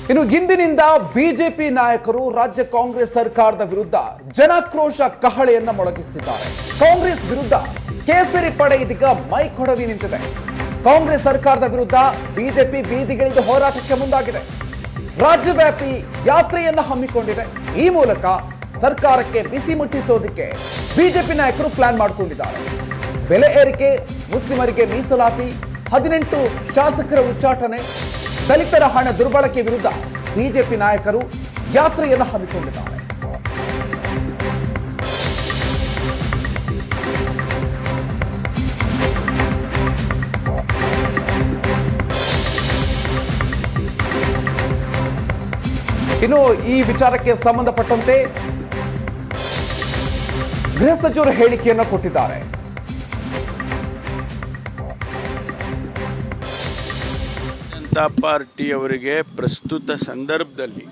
ಇನ್ನು ಇಂದಿನಿಂದ ಬಿಜೆಪಿ ನಾಯಕರು ರಾಜ್ಯ ಕಾಂಗ್ರೆಸ್ ಸರ್ಕಾರದ ವಿರುದ್ಧ ಜನಾಕ್ರೋಶ ಕಹಳೆಯನ್ನ ಮೊಳಗಿಸುತ್ತಿದ್ದಾರೆ. ಕಾಂಗ್ರೆಸ್ ವಿರುದ್ಧ ಕೇಸರಿ ಪಡೆ ಇದೀಗ ಮೈ ಕೊಡವಿ ನಿಂತಿದೆ. ಕಾಂಗ್ರೆಸ್ ಸರ್ಕಾರದ ವಿರುದ್ಧ ಬಿಜೆಪಿ ಬೀದಿಗಿಳಿದು ಹೋರಾಟಕ್ಕೆ ಮುಂದಾಗಿದೆ. ರಾಜ್ಯವ್ಯಾಪಿ ಯಾತ್ರೆಯನ್ನ ಹಮ್ಮಿಕೊಂಡಿದೆ. ಈ ಮೂಲಕ ಸರ್ಕಾರಕ್ಕೆ ಬಿಸಿ ಮುಟ್ಟಿಸೋದಕ್ಕೆ ಬಿಜೆಪಿ ನಾಯಕರು ಪ್ಲಾನ್ ಮಾಡಿಕೊಂಡಿದ್ದಾರೆ. ಬೆಲೆ ಏರಿಕೆ, ಮುಸ್ಲಿಮರಿಗೆ ಮೀಸಲಾತಿ, 18 ಶಾಸಕರ ಉಚ್ಚಾಟನೆ, ದಲಿತರ ಹಣ ದುರ್ಬಳಕೆ ವಿರುದ್ಧ ಬಿಜೆಪಿ ನಾಯಕರು ಯಾತ್ರೆಯನ್ನು ಹಮ್ಮಿಕೊಂಡಿದ್ದಾರೆ. ಇನ್ನು ಈ ವಿಚಾರಕ್ಕೆ ಸಂಬಂಧಪಟ್ಟಂತೆ ಗೃಹ ಸಚಿವರು ಹೇಳಿಕೆಯನ್ನು ಕೊಟ್ಟಿದ್ದಾರೆ. ಜನತಾ ಪಾರ್ಟಿಯವರಿಗೆ ಪ್ರಸ್ತುತ ಸಂದರ್ಭದಲ್ಲಿ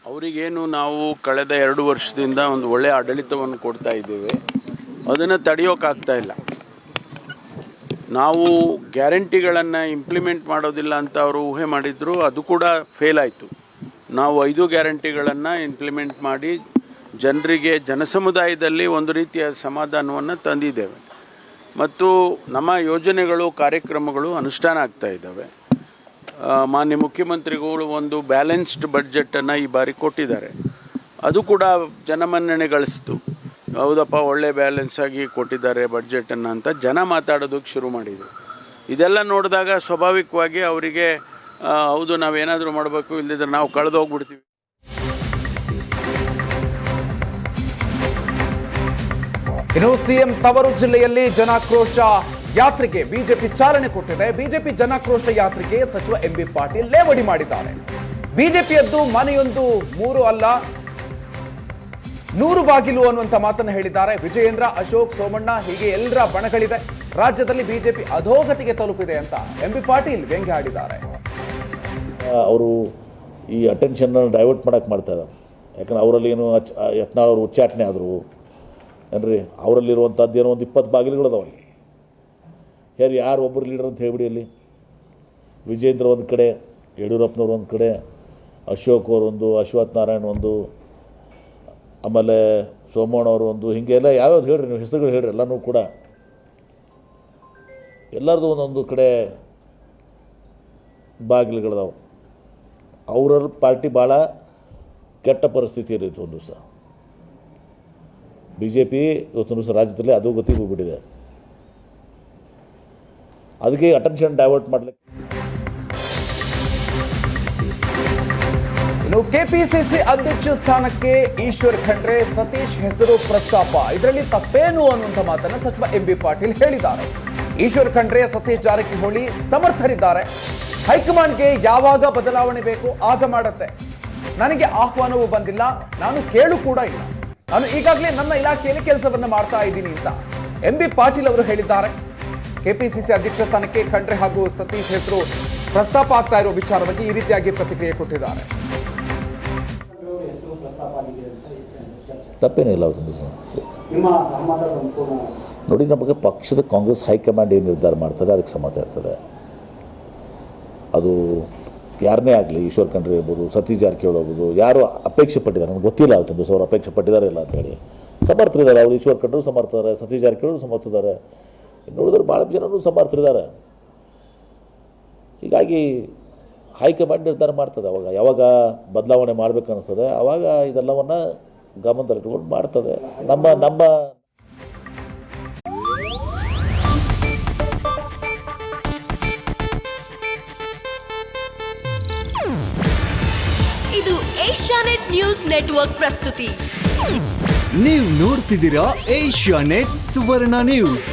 ಅವರಿಗೇನು ನಾವು ಕಳೆದ 2 ವರ್ಷದಿಂದ ಒಂದು ಒಳ್ಳೆಯ ಆಡಳಿತವನ್ನು ಕೊಡ್ತಾ ಇದ್ದೇವೆ, ಅದನ್ನು ತಡೆಯೋಕ್ಕಾಗ್ತಾ ಇಲ್ಲ. ನಾವು ಗ್ಯಾರಂಟಿಗಳನ್ನು ಇಂಪ್ಲಿಮೆಂಟ್ ಮಾಡೋದಿಲ್ಲ ಅಂತ ಅವರು ಊಹೆ ಮಾಡಿದ್ರು, ಅದು ಕೂಡ ಫೇಲ್ ಆಯಿತು. ನಾವು 5 ಗ್ಯಾರಂಟಿಗಳನ್ನು ಇಂಪ್ಲಿಮೆಂಟ್ ಮಾಡಿ ಜನರಿಗೆ, ಜನಸಮುದಾಯದಲ್ಲಿ ಒಂದು ರೀತಿಯ ಸಮಾಧಾನವನ್ನು ತಂದಿದ್ದೇವೆ ಮತ್ತು ನಮ್ಮ ಯೋಜನೆಗಳು, ಕಾರ್ಯಕ್ರಮಗಳು ಅನುಷ್ಠಾನ ಆಗ್ತಾ ಇದ್ದಾವೆ. ಮಾನ್ಯ ಮುಖ್ಯಮಂತ್ರಿಗಳು ಒಂದು ಬ್ಯಾಲೆನ್ಸ್ಡ್ ಬಡ್ಜೆಟನ್ನು ಈ ಬಾರಿ ಕೊಟ್ಟಿದ್ದಾರೆ. ಅದು ಕೂಡ ಜನಮನ್ನಣೆ ಗಳಿಸ್ತು. ಹೌದಪ್ಪ, ಒಳ್ಳೆ ಬ್ಯಾಲೆನ್ಸ್ ಆಗಿ ಕೊಟ್ಟಿದ್ದಾರೆ ಬಡ್ಜೆಟನ್ನು ಅಂತ ಜನ ಮಾತಾಡೋದಕ್ಕೆ ಶುರು ಮಾಡಿದರು. ಇದೆಲ್ಲ ನೋಡಿದಾಗ ಸ್ವಾಭಾವಿಕವಾಗಿ ಅವರಿಗೆ ಹೌದು, ನಾವೇನಾದರೂ ಮಾಡಬೇಕು, ಇಲ್ಲದಿದ್ದರೆ ನಾವು ಕಳೆದೋಗ್ಬಿಡ್ತೀವಿ. ಇನ್ನು ಸಿಎಂ ತವರು ಜಿಲ್ಲೆಯಲ್ಲಿ ಜನಾಕ್ರೋಶ ಯಾತ್ರೆಗೆ ಬಿಜೆಪಿ ಚಾಲನೆ ಕೊಟ್ಟಿದೆ. ಬಿಜೆಪಿ ಜನಾಕ್ರೋಶ ಯಾತ್ರೆಗೆ ಸಚಿವ ಎಂಬಿ ಪಾಟೀಲ್ ಲೇವಡಿ ಮಾಡಿದ್ದಾರೆ. ಬಿಜೆಪಿಯದ್ದು ಮನೆಯೊಂದು 3 ಅಲ್ಲ 100 ಬಾಗಿಲು ಅನ್ನುವಂತ ಮಾತನ್ನು ಹೇಳಿದ್ದಾರೆ. ವಿಜಯೇಂದ್ರ, ಅಶೋಕ್, ಸೋಮಣ್ಣ ಹೀಗೆ ಎಲ್ಲರ ಬಣಗಳಿದೆ. ರಾಜ್ಯದಲ್ಲಿ ಬಿಜೆಪಿ ಅಧೋಗತಿಗೆ ತಲುಪಿದೆ ಅಂತ ಎಂಬಿ ಪಾಟೀಲ್ ವ್ಯಂಗ್ಯ ಆಡಿದ್ದಾರೆ. ಅವರು ಈ ಅಟೆನ್ಷನ್ನ ಡೈವರ್ಟ್ ಮಾಡಕ್ಕೆ ಮಾಡ್ತಾ ಇದ್ದಾರೆ. ಯಾಕಂದ್ರೆ ಅವರಲ್ಲಿ ಏನು ಯತ್ನಾಳ್ ಅವರು ಉಚ್ಚಾಟನೆ ಆದರು ಏನ್ರಿ, ಅವರಲ್ಲಿರುವಂಥದ್ದು ಏನೋ ಒಂದು 20 ಬಾಗಿಲುಗಳದಾವಲ್ಲಿ. ಯಾರು ಒಬ್ಬರು ಲೀಡರ್ ಅಂತ ಹೇಳ್ಬಿಡಿ. ಅಲ್ಲಿ ವಿಜೇಂದ್ರ ಒಂದು ಕಡೆ, ಯಡಿಯೂರಪ್ಪನವ್ರು ಒಂದು ಕಡೆ, ಅಶೋಕ್ ಅವರೊಂದು, ಅಶ್ವಥ್ ನಾರಾಯಣ್ ಒಂದು, ಆಮೇಲೆ ಸೋಮಣ್ಣ ಅವರು ಒಂದು, ಹೀಗೆಲ್ಲ ಯಾವ್ಯಾವ್ದು ಹೇಳ್ರಿ ನೀವು, ಹೆಸರುಗಳು ಹೇಳ್ರಿ. ಎಲ್ಲನೂ ಕೂಡ ಎಲ್ಲರದು ಒಂದೊಂದು ಕಡೆ ಬಾಗಿಲುಗಳದಾವು. ಅವ್ರ ಪಾರ್ಟಿ ಭಾಳ ಕೆಟ್ಟ ಪರಿಸ್ಥಿತಿಯಲ್ಲಿ ಇತ್ತು. ಒಂದು ದಿವಸ ಬಿ ಜೆ ಪಿ ಇವತ್ತೊಂದು ದಿವಸ ರಾಜ್ಯದಲ್ಲಿ ಅದು ಗತಿ ಹೋಗ್ಬಿಟ್ಟಿದೆ. ಅದಕ್ಕೆ ಅಟೆನ್ಷನ್ ಡೈವರ್ಟ್ ಮಾಡಲಿಕ್ಕೆ. ಇನ್ನು ಕೆಪಿಸಿಸಿ ಅಧ್ಯಕ್ಷ ಸ್ಥಾನಕ್ಕೆ ಈಶ್ವರ್ ಖಂಡ್ರೆ, ಸತೀಶ್ ಹೆಸರು ಪ್ರಸ್ತಾಪ, ಇದರಲ್ಲಿ ತಪ್ಪೇನು ಅನ್ನುವಂಥ ಮಾತನ್ನು ಸಚಿವ ಎಂಬಿ ಪಾಟೀಲ್ ಹೇಳಿದ್ದಾರೆ. ಈಶ್ವರ್ ಖಂಡ್ರೆ, ಸತೀಶ್ ಜಾರಕಿಹೊಳಿ ಸಮರ್ಥರಿದ್ದಾರೆ. ಹೈಕಮಾಂಡ್ಗೆ ಯಾವಾಗ ಬದಲಾವಣೆ ಬೇಕು ಆಗ ಮಾಡುತ್ತೆ. ನನಗೆ ಆಹ್ವಾನವೂ ಬಂದಿಲ್ಲ, ನಾನು ಕೇಳು ಕೂಡ ಇಲ್ಲ. ನಾನು ಈಗಾಗಲೇ ನನ್ನ ಇಲಾಖೆಯಲ್ಲಿ ಕೆಲಸವನ್ನ ಮಾಡ್ತಾ ಇದ್ದೀನಿ ಅಂತ ಎಂಬಿ ಪಾಟೀಲ್ ಅವರು ಹೇಳಿದ್ದಾರೆ. ಕೆಪಿಸಿಸಿ ಅಧ್ಯಕ್ಷ ಸ್ಥಾನಕ್ಕೆ ಖಂಡ್ರೆ ಹಾಗೂ ಸತೀಶ್ ಹೆಸರು ಪ್ರಸ್ತಾಪ ಆಗ್ತಾ ಇರೋ ವಿಚಾರವಾಗಿ ಈ ರೀತಿಯಾಗಿ ಪ್ರತಿಕ್ರಿಯೆ ಕೊಟ್ಟಿದ್ದಾರೆ. ತಪ್ಪೇನಿಲ್ಲ. ನೋಡಿ, ನಮಗೆ ಪಕ್ಷದ ಕಾಂಗ್ರೆಸ್ ಹೈಕಮಾಂಡ್ ಏನು ನಿರ್ಧಾರ ಮಾಡ್ತದೆ ಅದಕ್ಕೆ ಸಮ್ಮತ ಇರ್ತದೆ. ಅದು ಯಾರನ್ನೇ ಆಗಲಿ, ಈಶ್ವರ್ ಖಂಡ್ರೆ ಇರ್ಬೋದು, ಸತೀಶ್ ಜಾರಕಿಹೊಳಿ ಹೋಗ್ಬೋದು, ಯಾರು ಅಪೇಕ್ಷೆ ಪಟ್ಟಿದ್ದಾರೆ ನನಗೆ ಗೊತ್ತಿಲ್ಲ. ಅವತ್ತೊಂದು ದಿವಸ ಅವ್ರು ಅಪೇಕ್ಷೆ ಪಟ್ಟಿದ್ದಾರೆ ಇಲ್ಲ ಅಂತೇಳಿ ಸಮರ್ಥರಿದ್ದಾರೆ. ಅವರು ಈಶ್ವರ್ ಖಂಡ್ರು ಸಮರ್ಥಿದ್ದಾರೆ, ಸತೀಶ್ ಜಾರಕಿಹೊಳಿ ಸಮರ್ಥಿದ್ದಾರೆ, ನೋಡಿದ್ರೆ ಭಾಳ ಜನರು ಸಮರ್ಥರಿದ್ದಾರೆ. ಹೀಗಾಗಿ ಹೈಕಮಾಂಡ್ ನಿರ್ಧಾರ ಮಾಡ್ತದೆ. ಅವಾಗ ಯಾವಾಗ ಬದಲಾವಣೆ ಮಾಡಬೇಕು ಅನ್ನಿಸ್ತದೆ ಆವಾಗ ಇದೆಲ್ಲವನ್ನು ಗಮನದಲ್ಲಿಟ್ಕೊಂಡು ಮಾಡ್ತದೆ. ನಮ್ಮ ಇದು ಏಷ್ಯಾನೆಟ್ ನ್ಯೂಸ್ ನೆಟ್ವರ್ಕ್ ಪ್ರಸ್ತುತಿ. ನೀವು ನೋಡ್ತಿದ್ದೀರಾ ಏಷ್ಯಾನೆಟ್ ಸುವರ್ಣ ನ್ಯೂಸ್.